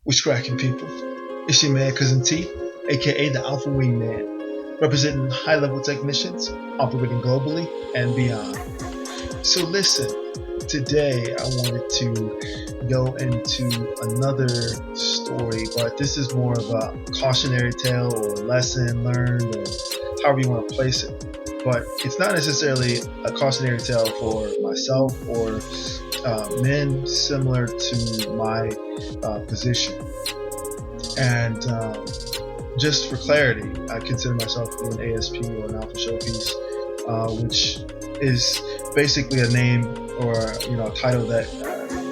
What's cracking, people? It's your man, Cousin T, aka the Alpha Wingman, representing high-level technicians operating globally and beyond. So listen, today I wanted to go into another story, but this is more of a cautionary tale or lesson learned, or however you want to place it. But it's not necessarily a cautionary tale for myself or men similar to my position. And just for clarity, I consider myself to be an ASP or an alpha showpiece, which is basically a name or a title that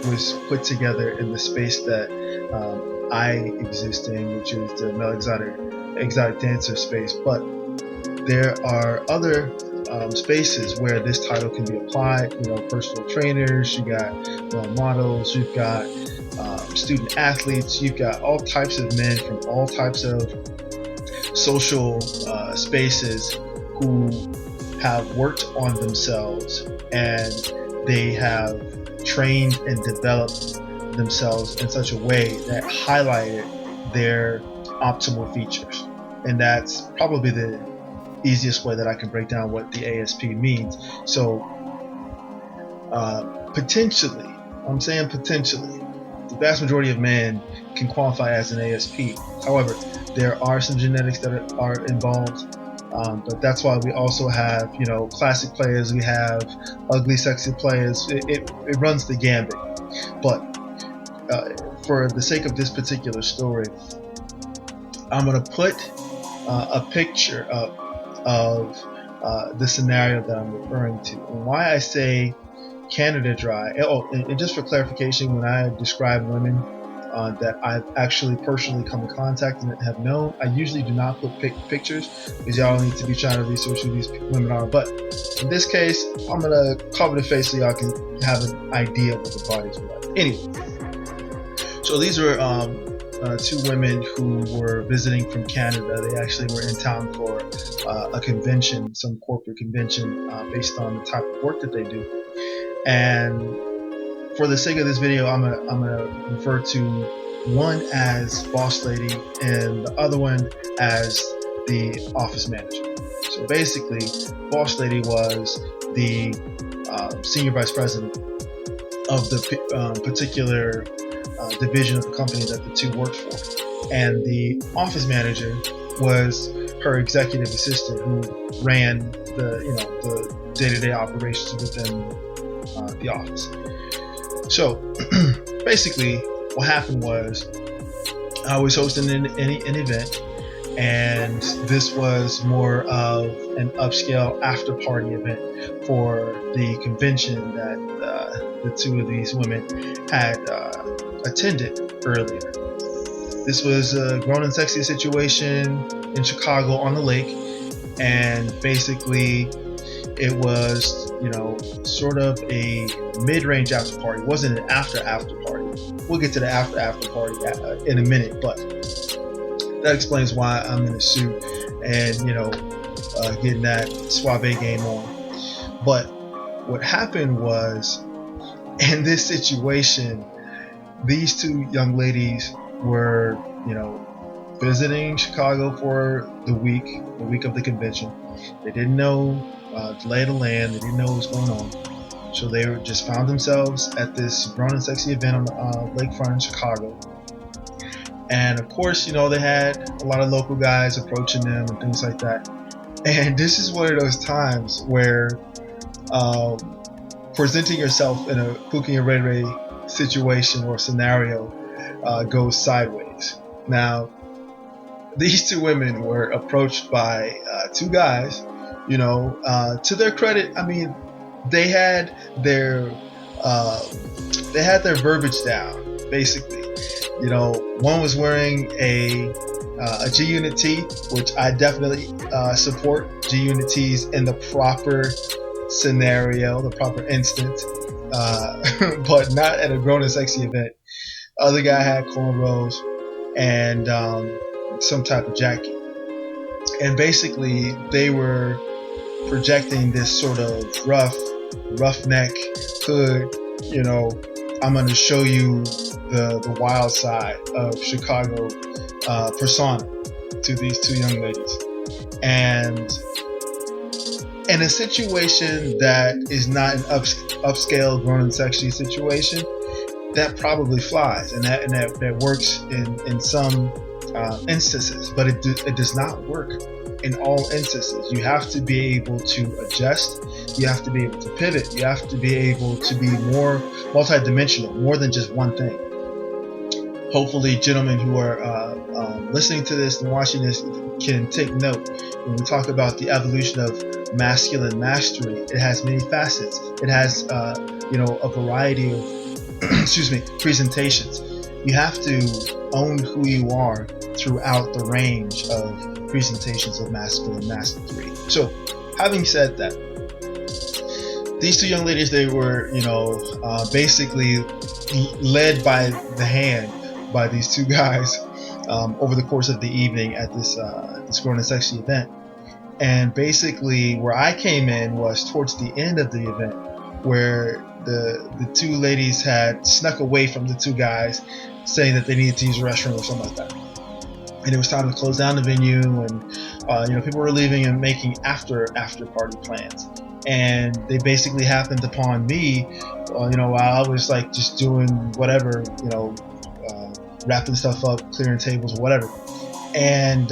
was put together in the space that I exist in, which is the male exotic dancer space. But there are other spaces where this title can be applied. Personal trainers, you got models, you've got student athletes, you've got all types of men from all types of social spaces who have worked on themselves, and they have trained and developed themselves in such a way that highlighted their optimal features. And that's probably the easiest way that I can break down what the ASP means. So potentially, I'm saying potentially, the vast majority of men can qualify as an ASP. However, there are some genetics that are involved, but that's why we also have, classic players. We have ugly, sexy players. It runs the gambit. But for the sake of this particular story, I'm going to put a picture up of the scenario that I'm referring to. And why I say Canada Dry. And just for clarification, when I describe women that I've actually personally come in contact and have known, I usually do not put pictures because y'all need to be trying to research who these women are. But in this case, I'm gonna cover the face so y'all can have an idea of what the bodies are like. Anyway, so these were two women who were visiting from Canada. They actually were in town for a convention, some corporate convention, based on the type of work that they do. And for the sake of this video, I'm gonna refer to one as boss lady and the other one as the office manager. So basically, boss lady was the senior vice president of the particular division of the company that the two worked for, and the office manager was her executive assistant who ran the day-to-day operations within the office. So basically what happened was I was hosting an event, and this was more of an upscale after party event for the convention that the two of these women had attended earlier. This was a grown and sexy situation in Chicago on the lake, and basically it was sort of a mid-range after party. It wasn't an after party. We'll get to the after party in a minute, but that explains why I'm in a suit and getting that suave game on. But what happened was, in this situation, these two young ladies were visiting Chicago for the week of the convention. They didn't know the lay of the land. They didn't know what was going on. So they just found themselves at this grown and sexy event on the lakefront in Chicago. And of course, they had a lot of local guys approaching them and things like that. And this is one of those times where presenting yourself in a Pookie and Ray Ray situation or scenario goes sideways. Now, these two women were approached by two guys. To their credit, I mean, they had their verbiage down. Basically, one was wearing a G Unit tee, which I definitely support G Unit tees in the proper scenario, the proper instance, but not at a grown and sexy event. Other guy had cornrows and some type of jacket, and basically they were projecting this sort of roughneck hood, I'm going to show you the wild side of Chicago persona to these two young ladies. And in a situation that is not an upscale grown and sexy situation, that probably flies, and that works in some instances, but it does not work in all instances. You have to be able to adjust. You have to be able to pivot. You have to be able to be more multidimensional, more than just one thing. Hopefully, gentlemen who are listening to this and watching this can take note. When we talk about the evolution of masculine mastery, it has many facets. It has a variety of presentations. You have to own who you are throughout the range of presentations of masculine mastery. So, having said that, these two young ladies, they were, basically led by the hand by these two guys over the course of the evening at this grown and sexy event. And basically, where I came in was towards the end of the event, where the two ladies had snuck away from the two guys, saying that they needed to use the restroom or something like that. And it was time to close down the venue, and people were leaving and making after party plans. And they basically happened upon me, while I was like just doing whatever, wrapping stuff up, clearing tables, or whatever. And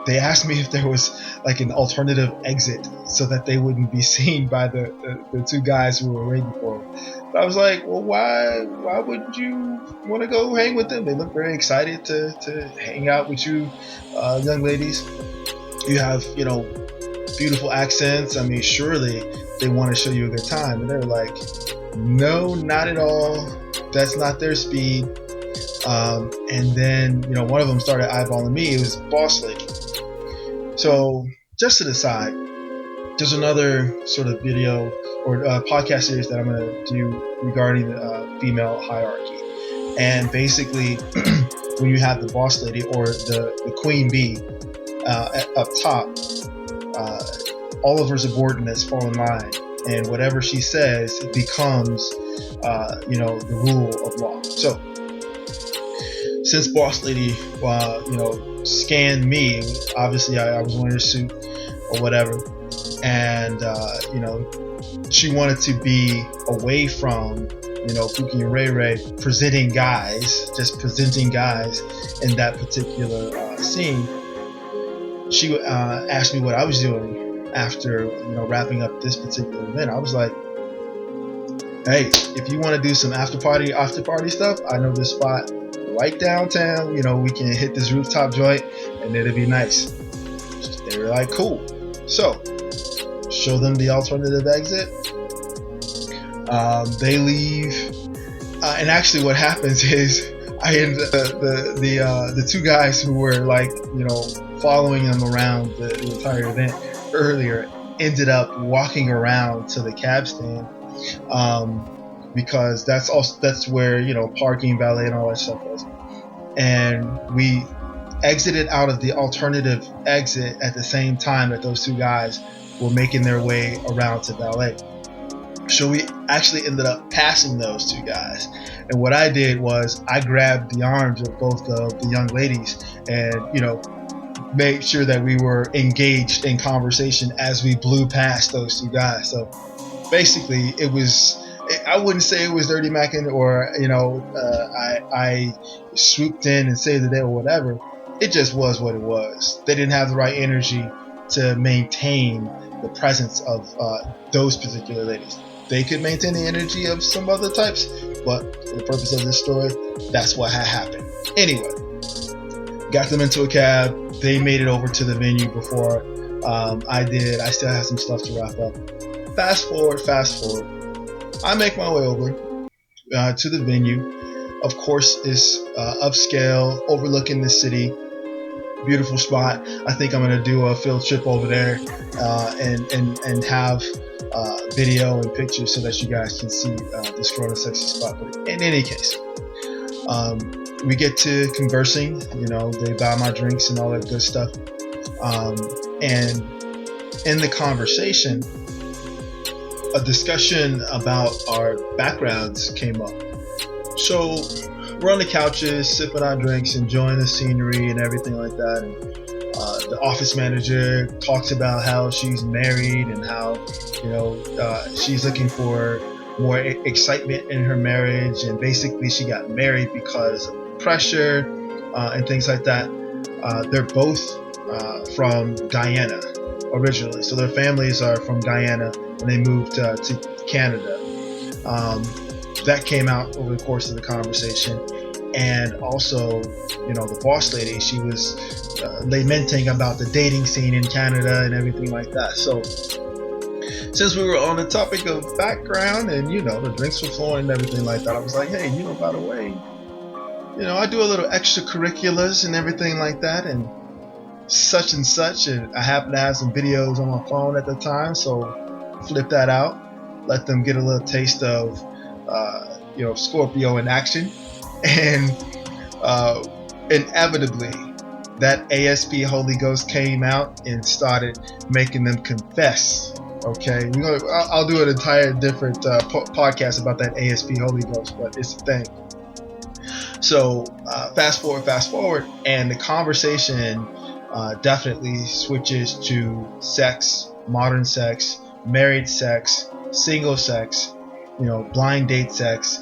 they asked me if there was like an alternative exit so that they wouldn't be seen by the two guys who were waiting for them. But I was like, well, why would you want to go hang with them? They look very excited to hang out with you, young ladies. You have, beautiful accents. I mean, surely they want to show you a good time. And they're like, no, not at all. That's not their speed. And then, one of them started eyeballing me. It was Boss Lady. So, just to the side, there's another sort of video or podcast series that I'm going to do regarding female hierarchy. And basically, when you have the Boss Lady or the Queen Bee up top, all of her subordinates fall in line. And whatever she says, it becomes, the rule of law. So, since Boss Lady, scanned me, obviously I was wearing a suit or whatever, and she wanted to be away from Boogie and Ray Ray presenting guys in that particular scene. She asked me what I was doing after wrapping up this particular event. I was like, hey, if you want to do some after party stuff, I know this spot right downtown. We can hit this rooftop joint and it'll be nice. They were like, cool. So show them the alternative exit. They leave, and actually what happens is I ended the two guys who were like following them around the entire event earlier ended up walking around to the cab stand, because that's where parking, valet, and all that stuff is. And we exited out of the alternative exit at the same time that those two guys were making their way around to valet. So we actually ended up passing those two guys. And what I did was I grabbed the arms of both of the young ladies and, made sure that we were engaged in conversation as we blew past those two guys. So basically I wouldn't say it was dirty macking or, I swooped in and saved the day or whatever. It just was what it was. They didn't have the right energy to maintain the presence of those particular ladies. They could maintain the energy of some other types, but for the purpose of this story, that's what had happened. Anyway, got them into a cab. They made it over to the venue before I did. I still had some stuff to wrap up. Fast forward. I make my way over to the venue. Of course, it's upscale, overlooking the city. Beautiful spot. I think I'm gonna do a field trip over there and have video and pictures so that you guys can see this grown and sexy spot. But in any case, we get to conversing. They buy my drinks and all that good stuff. And in the conversation, a discussion about our backgrounds came up. So we're on the couches, sipping our drinks, enjoying the scenery and everything like that. And the office manager talks about how she's married and how, she's looking for more excitement in her marriage. And basically, she got married because of pressure and things like that. They're both from Guyana originally. So their families are from Guyana and they moved to Canada. That came out over the course of the conversation. And also, the boss lady, she was lamenting about the dating scene in Canada and everything like that. So since we were on the topic of background and, the drinks were flowing and everything like that, I was like, hey, by the way, I do a little extracurriculars and everything like that. And such and such. And I happen to have some videos on my phone at the time. So flip that out, let them get a little taste of, Scorpio in action. And inevitably, that ASP Holy Ghost came out and started making them confess. Okay, I'll do an entire different podcast about that ASP Holy Ghost, but it's a thing. So fast forward, and the conversation definitely switches to sex, modern sex, married sex, single sex, blind date sex,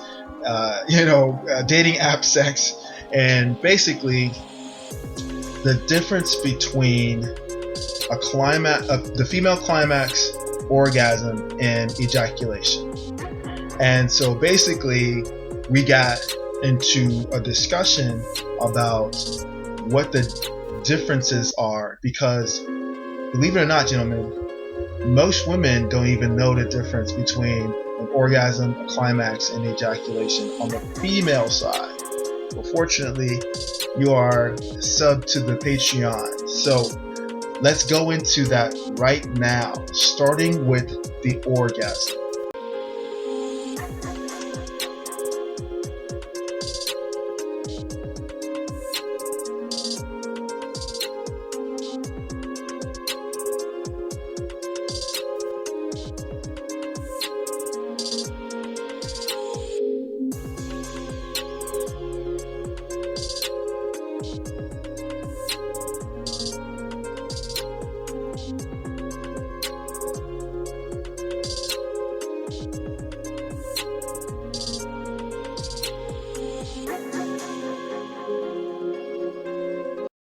dating app sex, and basically the difference between the female climax, orgasm, and ejaculation. And so basically we got into a discussion about what the differences are, because believe it or not, gentlemen, most women don't even know the difference between an orgasm, a climax, and ejaculation on the female side. But fortunately, you are sub to the Patreon. So let's go into that right now, starting with the orgasm.